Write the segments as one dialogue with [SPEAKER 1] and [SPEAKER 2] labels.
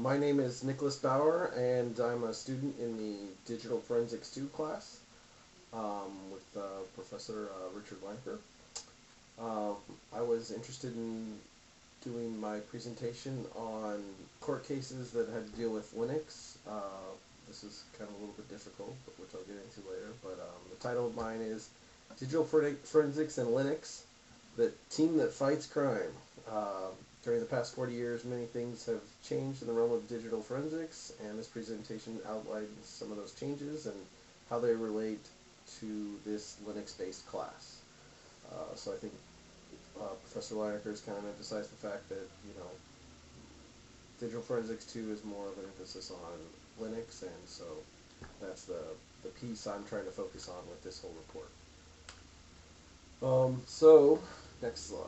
[SPEAKER 1] my name is Nicholas Bauer, and I'm a student in the Digital Forensics 2 class with Professor Richard Lanker. I was interested in doing my presentation on court cases that had to deal with Linux. This is kind of a little bit difficult, but which I'll get into later. But the title of mine is Digital Forensics and Linux, the team that fights crime. During the past 40 years, many things have changed in the realm of digital forensics, and this presentation outlines some of those changes and how they relate to this Linux-based class. So I think Professor Lineker has kind of emphasized the fact that, Digital Forensics 2 is more of an emphasis on Linux, and so that's the piece I'm trying to focus on with this whole report. Next slide.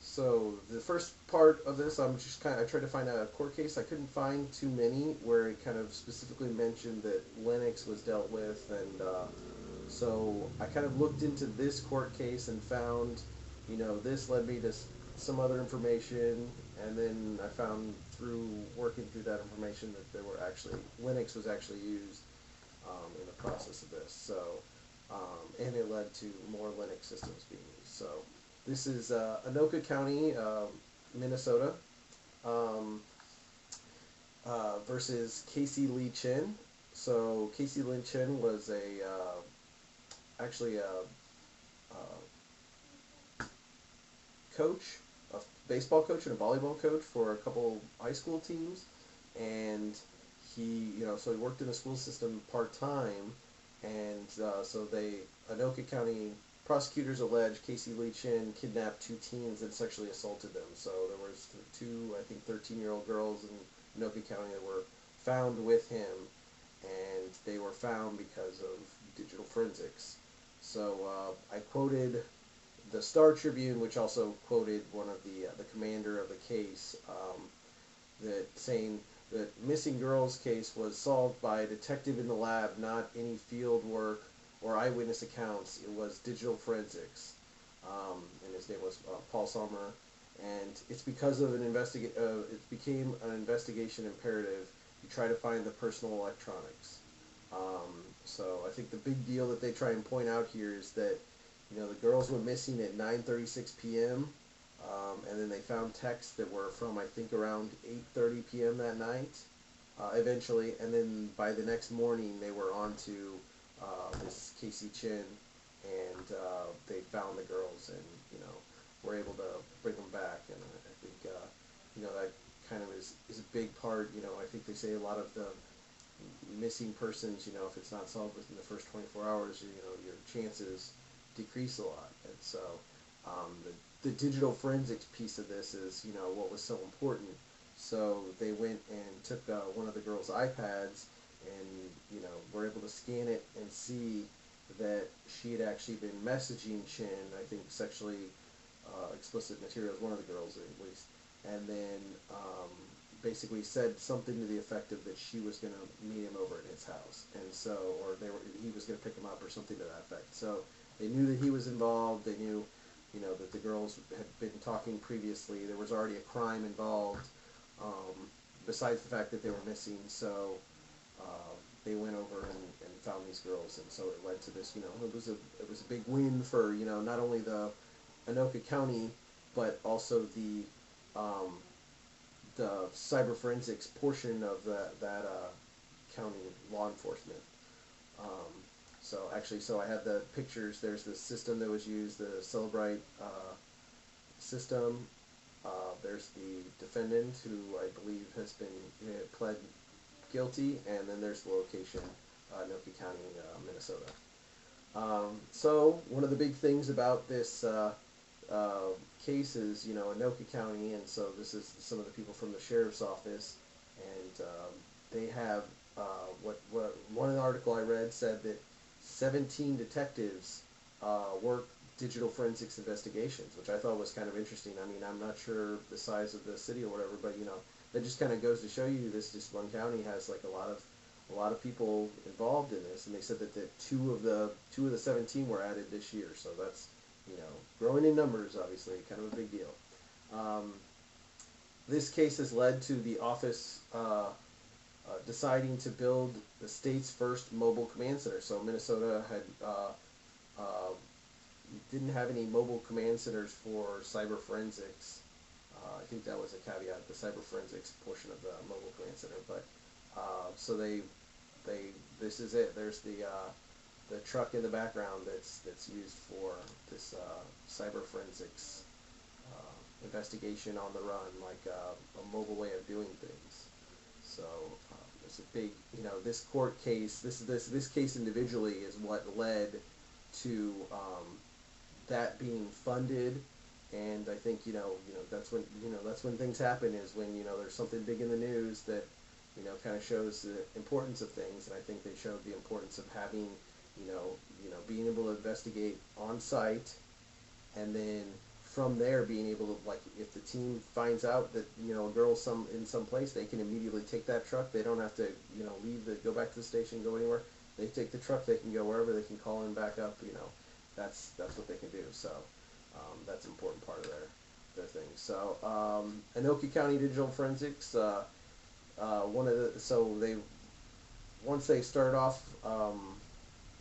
[SPEAKER 1] So the first part of this, I tried to find a court case. I couldn't find too many where it kind of specifically mentioned that Linux was dealt with, and so I kind of looked into this court case and found, this led me to some other information, and then I found through working through that information that Linux was actually used in the process of this. So, and it led to more Linux systems being used. So. This is Anoka County, Minnesota, versus Casey Lee Chinn. So Casey Lee Chinn was actually a coach, a baseball coach and a volleyball coach for a couple high school teams, and he, so he worked in the school system part-time, and Anoka County prosecutors allege Casey Lee Chinn kidnapped two teens and sexually assaulted them. So there was two, I think, 13-year-old girls in Anoka County that were found with him, and they were found because of digital forensics. So I quoted the Star Tribune, which also quoted one of the commander of the case, that saying that missing girls case was solved by a detective in the lab, not any field work or eyewitness accounts. It was digital forensics, and his name was Paul Sommer. And it's because of it became an investigation imperative to try to find the personal electronics. So I think the big deal that they try and point out here is that, the girls were missing at 9:36 p.m. And then they found texts that were from, I think, around 8:30 p.m. that night, eventually. And then by the next morning, they were on to this Casey Chinn, and they found the girls and, were able to bring them back. And I think, that kind of is a big part. I think they say a lot of the missing persons, if it's not solved within the first 24 hours, your chances decrease a lot. And so the digital forensics piece of this is, what was so important. So they went and took one of the girls' iPads and, were able to scan it and see that she had actually been messaging Chinn, I think sexually explicit materials, one of the girls at least, and then basically said something to the effect of that she was going to meet him over at his house, and so, or he was going to pick him up or something to that effect. So they knew that he was involved. They knew, that the girls had been talking previously. There was already a crime involved, besides the fact that they were missing. So they went over and found these girls, and so it led to this. It was a big win for not only the Anoka County, but also the cyber forensics portion of that county law enforcement. So I have the pictures. There's the system that was used, the Cellebrite system. There's the defendant, who I believe has been pled guilty, and then there's the location, Anoka County, Minnesota. So one of the big things about this case is, Anoka County, and so this is some of the people from the sheriff's office, and they have what one article I read said that 17 detectives work digital forensics investigations, which I thought was kind of interesting. I mean, I'm not sure the size of the city or whatever, but that just kind of goes to show you this just one county has like a lot of people involved in this, and they said that two of the 17 were added this year, so that's growing in numbers, obviously, kind of a big deal. this case has led to the office deciding to build the state's first mobile command center. So Minnesota had uh, didn't have any mobile command centers for cyber forensics. I think that was a caveat, the cyber forensics portion of the mobile command center. But so they this is it. There's the truck in the background that's used for this cyber forensics investigation on the run, like a mobile way of doing things. So it's a big, this court case, this case individually is what led to that being funded, and I think that's when things happen, is when there's something big in the news that kind of shows the importance of things, and I think they showed the importance of having being able to investigate on site, and then from there being able to, like, if the team finds out that a girl's in some place, they can immediately take that truck. They don't have to go back to the station, go anywhere. They take the truck, they can go wherever, they can call in back up. That's what they can do. So that's an important part of their thing. So Anoka County Digital Forensics, once they started off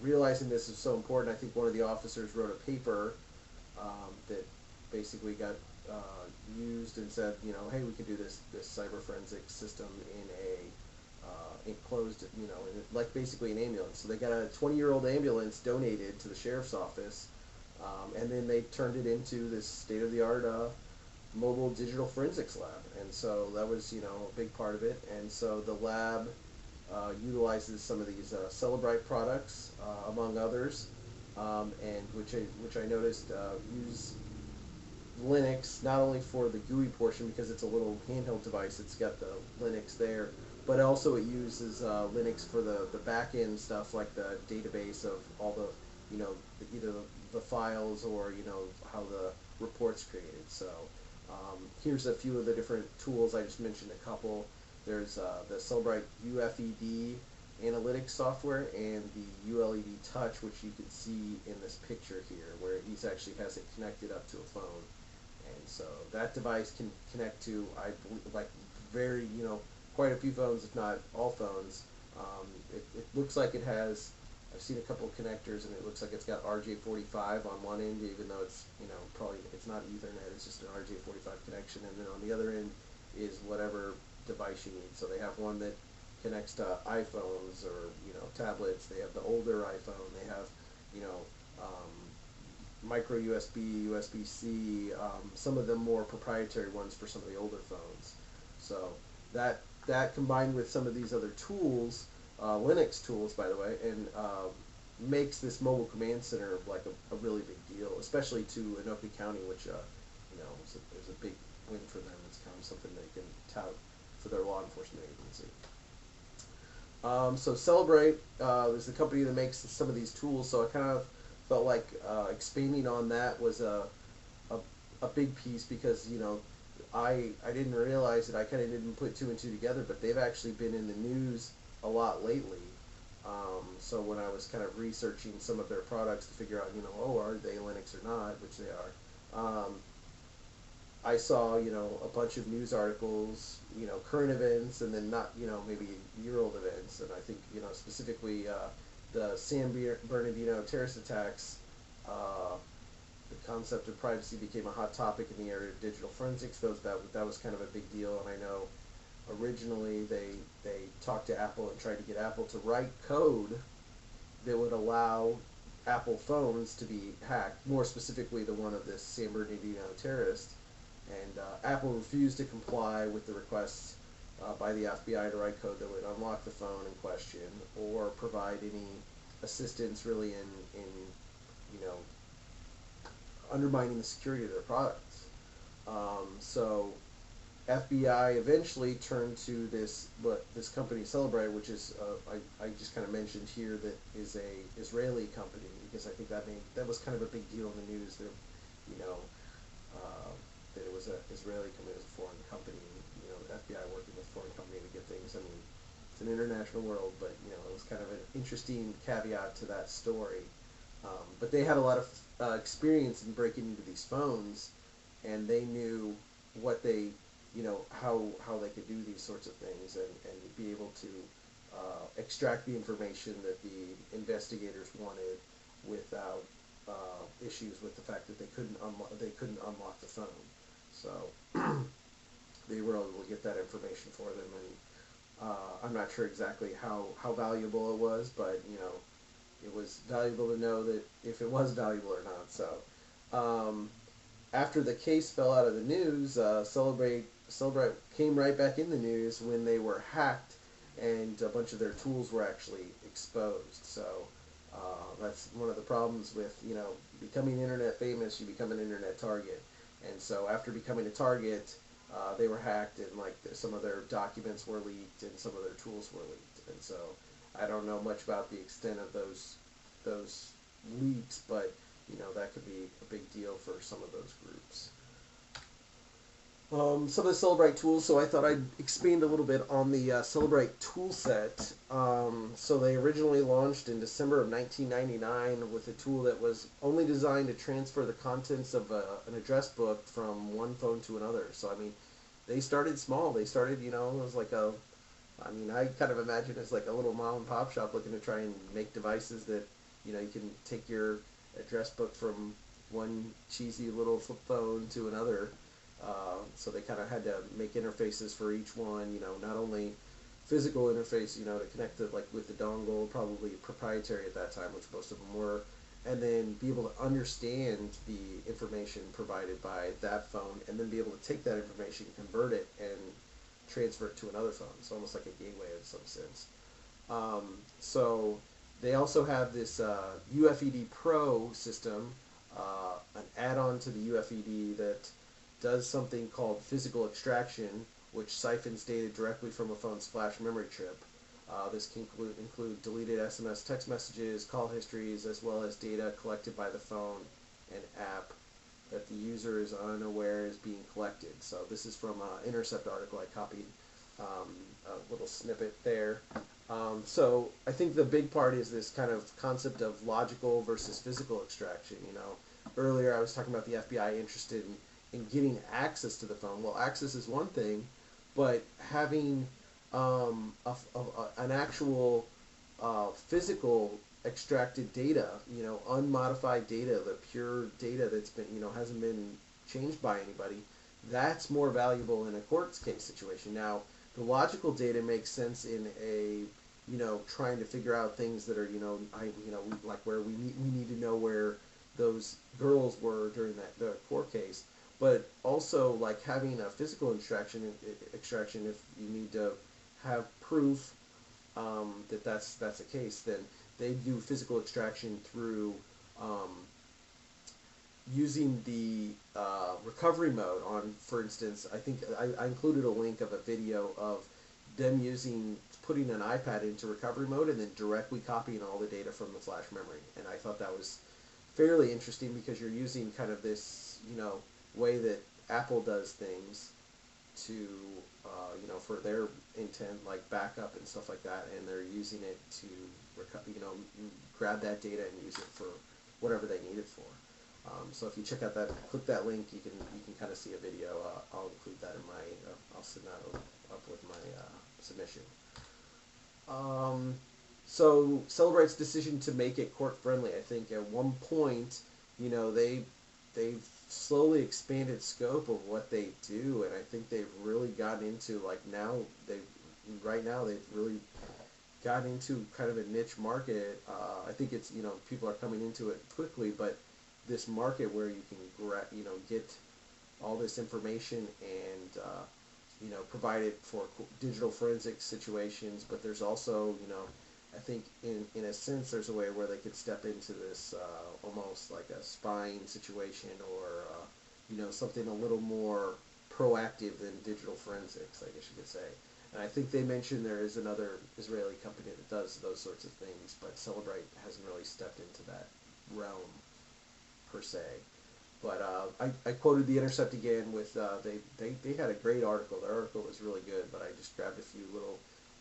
[SPEAKER 1] realizing this is so important, I think one of the officers wrote a paper that basically got used and said, hey, we could do this cyber forensic system in a enclosed, like basically an ambulance. So they got a 20-year-old ambulance donated to the sheriff's office, and then they turned it into this state-of-the-art mobile digital forensics lab. And so that was, a big part of it. And so the lab utilizes some of these Cellebrite products, among others, and which I noticed use Linux not only for the GUI portion, because it's a little handheld device, it's got the Linux there, but also it uses Linux for the back end stuff, like the database of all the either the files or how the report's created. So here's a few of the different tools. I just mentioned a couple. There's the Cellebrite UFED analytics software and the ULED Touch, which you can see in this picture here, where he actually has it connected up to a phone. And so that device can connect to, I believe, like quite a few phones, if not all phones. It looks like it has, I've seen a couple of connectors, and it looks like it's got RJ45 on one end, even though it's, probably, it's not Ethernet, it's just an RJ45 connection, and then on the other end is whatever device you need. So they have one that connects to iPhones or tablets. They have the older iPhone. They have micro USB, USB-C. Some of the more proprietary ones for some of the older phones. So that combined with some of these other tools, Linux tools, by the way, and makes this mobile command center like a really big deal, especially to Anoka County, which is a big win for them. It's kind of something they can tout for their law enforcement agency. So Cellebrite is the company that makes some of these tools, so I kind of felt like expanding on that was a big piece, because I didn't realize it. I kind of didn't put two and two together, but they've actually been in the news a lot lately. So when I was kind of researching some of their products to figure out, are they Linux or not, which they are, I saw, a bunch of news articles, current events, and then not, maybe year-old events. And I think, specifically the San Bernardino terrorist attacks, the concept of privacy became a hot topic in the area of digital forensics. That was kind of a big deal. And I know originally they talked to Apple and tried to get Apple to write code that would allow Apple phones to be hacked, more specifically the one of this San Bernardino terrorist. And Apple refused to comply with the requests by the FBI to write code that would unlock the phone in question or provide any assistance really in undermining the security of their products. So FBI eventually turned to this company Cellebrite, which is I just kind of mentioned here, that is a Israeli company, because I think that was kind of a big deal in the news that that it was an Israeli company, it was a foreign company, the FBI working with a foreign company to get things. I mean, it's an international world, but it was kind of an interesting caveat to that story. But they had a lot of experience in breaking into these phones, and they knew what they, how they could do these sorts of things and be able to extract the information that the investigators wanted without issues with the fact that they couldn't unlock the phone. So they were able to get that information for them, and I'm not sure exactly how valuable it was, but it was valuable to know that if it was valuable or not. So after the case fell out of the news, Cellebrite came right back in the news when they were hacked and a bunch of their tools were actually exposed. So that's one of the problems with becoming internet famous. You become an internet target, and so after becoming a target, they were hacked, and like some of their documents were leaked and some of their tools were leaked. And so I don't know much about the extent of those leaks, but that could be a big deal for some of those groups. Some of the Cellebrite tools, so I thought I'd expand a little bit on the Cellebrite tool set. So they originally launched in December of 1999 with a tool that was only designed to transfer the contents of an address book from one phone to another. So I mean, they started small. They started, it was like I kind of imagine it's like a little mom and pop shop looking to try and make devices that, you can take your address book from one cheesy little flip phone to another. So they kind of had to make interfaces for each one, not only physical interface, to connect it like with the dongle, probably proprietary at that time, which most of them were, and then be able to understand the information provided by that phone, and then be able to take that information, convert it, and transfer it to another phone. It's almost like a gateway in some sense. So they also have this UFED Pro system, an add-on to the UFED that does something called physical extraction, which siphons data directly from a phone's flash memory chip. This can include deleted SMS text messages, call histories, as well as data collected by the phone and app that the user is unaware is being collected. So this is from an Intercept article. I copied a little snippet there. So I think the big part is this kind of concept of logical versus physical extraction. Earlier I was talking about the FBI interested in getting access to the phone. Well, access is one thing, but having an actual physical extracted data, unmodified data, the pure data that's been, hasn't been changed by anybody, that's more valuable in a court case situation. Now, the logical data makes sense in a, trying to figure out things that are, like where we need to know where those girls were during the court case. But also, like having a physical extraction if you need to have proof that that's the case, then they do physical extraction through using the recovery mode on, for instance, I think I included a link of a video of them putting an iPad into recovery mode and then directly copying all the data from the flash memory. And I thought that was fairly interesting because you're using kind of this, way that Apple does things to, for their intent, like backup and stuff like that, and they're using it to, grab that data and use it for whatever they need it for. So if you check out click that link, you can kind of see a video. I'll include that in my, I'll send that up with my submission. So Cellebrite's decision to make it court friendly, I think at one point, they've slowly expanded scope of what they do, and I think they've really gotten into, like right now they've really gotten into kind of a niche market. I think it's, people are coming into it quickly, but this market where you can get all this information and provide it for digital forensic situations, but there's also, I think in a sense there's a way where they could step into this almost like a spying situation, or something a little more proactive than digital forensics, I guess you could say. And I think they mentioned there is another Israeli company that does those sorts of things, but Cellebrite hasn't really stepped into that realm per se. But I quoted the Intercept again with they had a great article. Their article was really good, but I just grabbed a few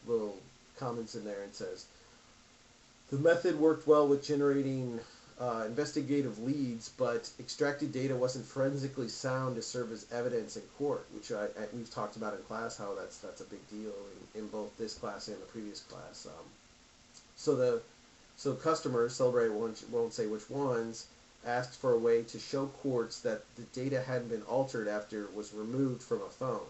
[SPEAKER 1] little comments in there, and says the method worked well with generating investigative leads, but extracted data wasn't forensically sound to serve as evidence in court, which we've talked about in class how that's a big deal in both this class and the previous class. So customers, Cellebrite won't say which ones, asked for a way to show courts that the data hadn't been altered after it was removed from a phone.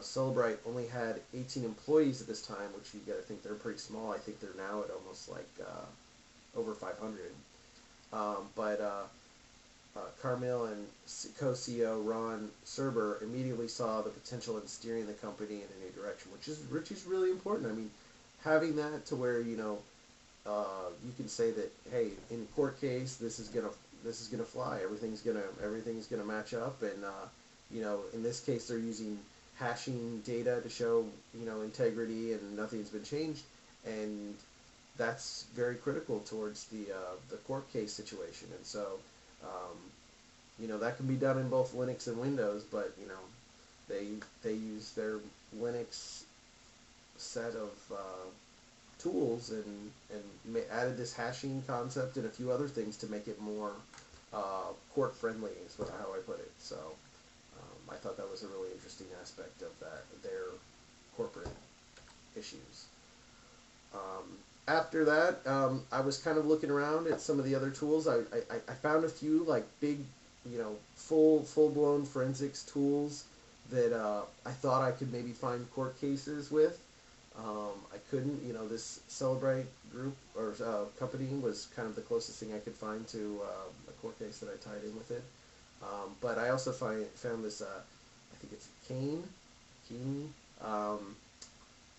[SPEAKER 1] Cellebrite only had 18 employees at this time, which you got to think they're pretty small. I think they're now at almost like over 500. Carmel and co-CEO Ron Serber immediately saw the potential in steering the company in a new direction, which is really important. I mean, having that to where you can say that, hey, in court case, this is gonna fly. Everything's gonna match up, and in this case, they're using hashing data to show integrity, and nothing's been changed, and that's very critical towards the court case situation. And so that can be done in both Linux and Windows, but they use their Linux set of tools and added this hashing concept and a few other things to make it more court friendly, is how I put it. So I thought that was a really interesting aspect of their corporate issues. After that, I was kind of looking around at some of the other tools. I found a few like big, full-blown forensics tools that I thought I could maybe find court cases with. I couldn't. This Cellebrite group or company was kind of the closest thing I could find to a court case that I tied in with it. But I also found this. I think it's CAINE.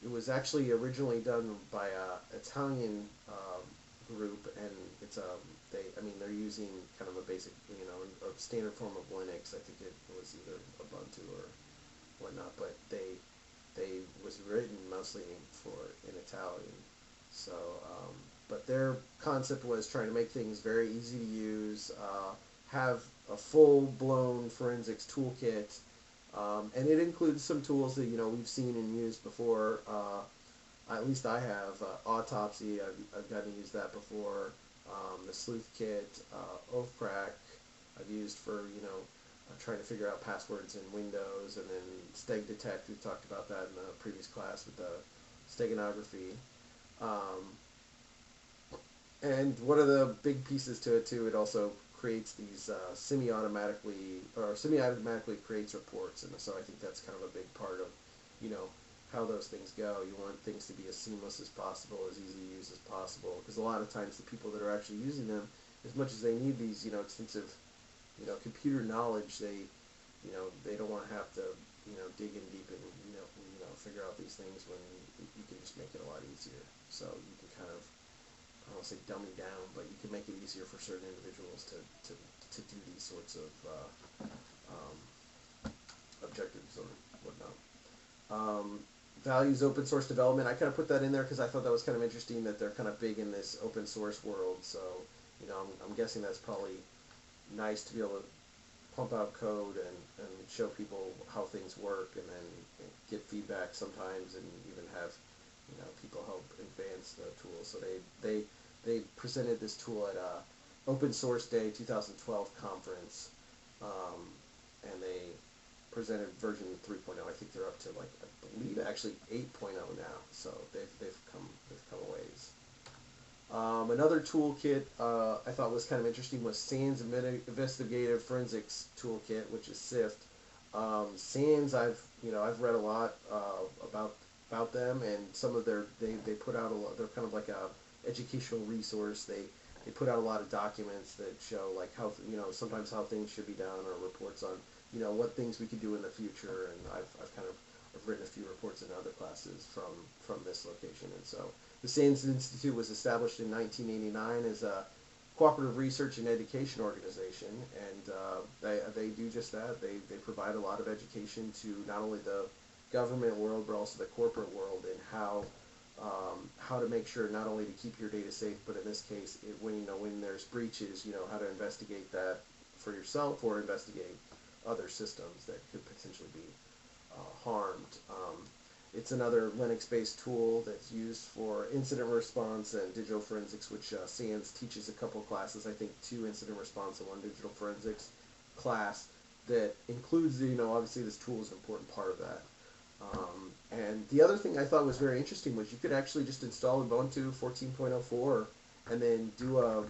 [SPEAKER 1] It was actually originally done by a Italian group, and it's they're using kind of a basic, a standard form of Linux. I think it was either Ubuntu or whatnot, but they was written mostly in Italian. So, but their concept was trying to make things very easy to use, have a full-blown forensics toolkit. And it includes some tools that we've seen and used before. At least I have. Autopsy, I've gotten to use that before. The sleuth kit, Oathcrack, I've used for trying to figure out passwords in Windows, and then Steg Detect. We talked about that in the previous class with the steganography. And one of the big pieces to it too, it also creates these semi-automatically creates reports, and so I think that's kind of a big part of how those things go. You want things to be as seamless as possible, as easy to use as possible, because a lot of times the people that are actually using them, as much as they need these extensive computer knowledge, they don't want to have to dig in deep and figure out these things when you can just make it a lot easier. So you can kind of, I don't want to say dummy down, but you can make it easier for certain individuals to do these sorts of objectives or whatnot. Values open source development. I kind of put that in there because I thought that was kind of interesting that they're kind of big in this open source world. So I'm guessing that's probably nice to be able to pump out code and show people how things work, and then get feedback sometimes, and even have people help advance the tool. So they presented this tool at Open Source Day 2012 conference, and they presented version 3.0. I think they're up to I believe actually 8.0 now. So they've come a ways. Another toolkit I thought was kind of interesting was SANS Investigative Forensics Toolkit, which is SIFT. SANS, I've read a lot about them, and some of they put out a lot. They're kind of like a educational resource. They put out a lot of documents that show how sometimes how things should be done, or reports on what things we could do in the future. And I've written a few reports in other classes from this location. And so the SANS Institute was established in 1989 as a cooperative research and education organization, and they do just that. They provide a lot of education to not only the government world but also the corporate world, and how to make sure not only to keep your data safe, but in this case, when there's breaches, how to investigate that for yourself, or investigate other systems that could potentially be harmed. It's another Linux-based tool that's used for incident response and digital forensics, which SANS teaches a couple classes, I think 2 incident response and 1 digital forensics class that includes, obviously this tool is an important part of that. And the other thing I thought was very interesting was you could actually just install Ubuntu 14.04 and then do a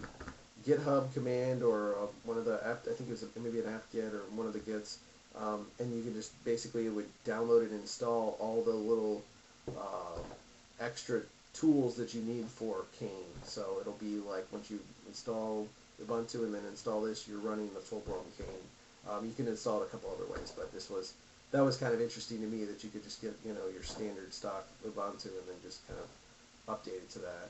[SPEAKER 1] GitHub command or one of the app, I think it was maybe an apt-get or one of the gits, and you can just basically, it would download and install all the little extra tools that you need for CAINE. So it'll be like once you install Ubuntu and then install this, you're running the full-blown CAINE. You can install it a couple other ways, but that was kind of interesting to me that you could just get your standard stock Ubuntu and then just kind of update it to that.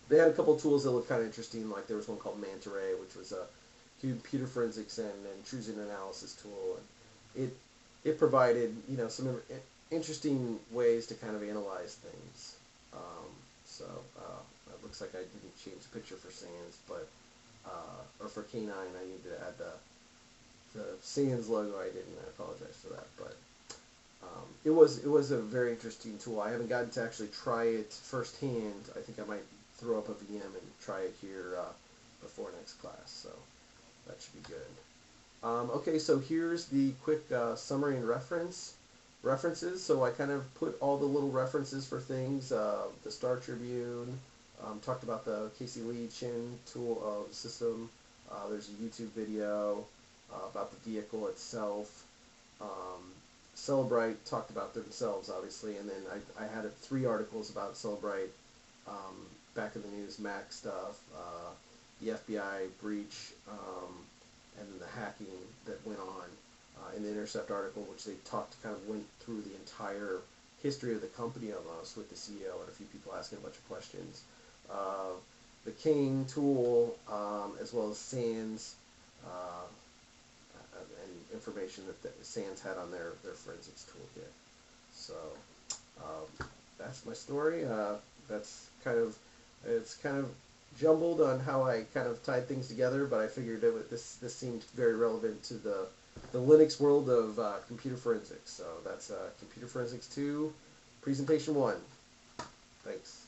[SPEAKER 1] They had a couple tools that looked kind of interesting, like there was one called Manta Ray, which was a computer forensics and intrusion analysis tool, and it provided some interesting ways to kind of analyze things. So it looks like I didn't change the picture for SANS, but or for K9 I need to add the SANS logo. I didn't. I apologize for that, but it was a very interesting tool. I haven't gotten to actually try it firsthand. I think I might throw up a VM and try it here before next class, so that should be good. Okay, so here's the quick summary and references. So I kind of put all the little references for things. The Star Tribune, talked about the Casey Lee Chinn tool system. There's a YouTube video about the vehicle itself. Cellebrite talked about themselves, obviously, and then I had 3 articles about Cellebrite, back in the news, Mac stuff, the FBI breach, and then the hacking that went on in the Intercept article, which they went through the entire history of the company almost with the CEO and a few people asking a bunch of questions. The CAINE tool, as well as SANS, and information that SANS had on their forensics toolkit. So that's my story. It's kind of jumbled on how I kind of tied things together, but I figured this seemed very relevant to the Linux world of computer forensics. So that's Computer Forensics 2, Presentation 1. Thanks.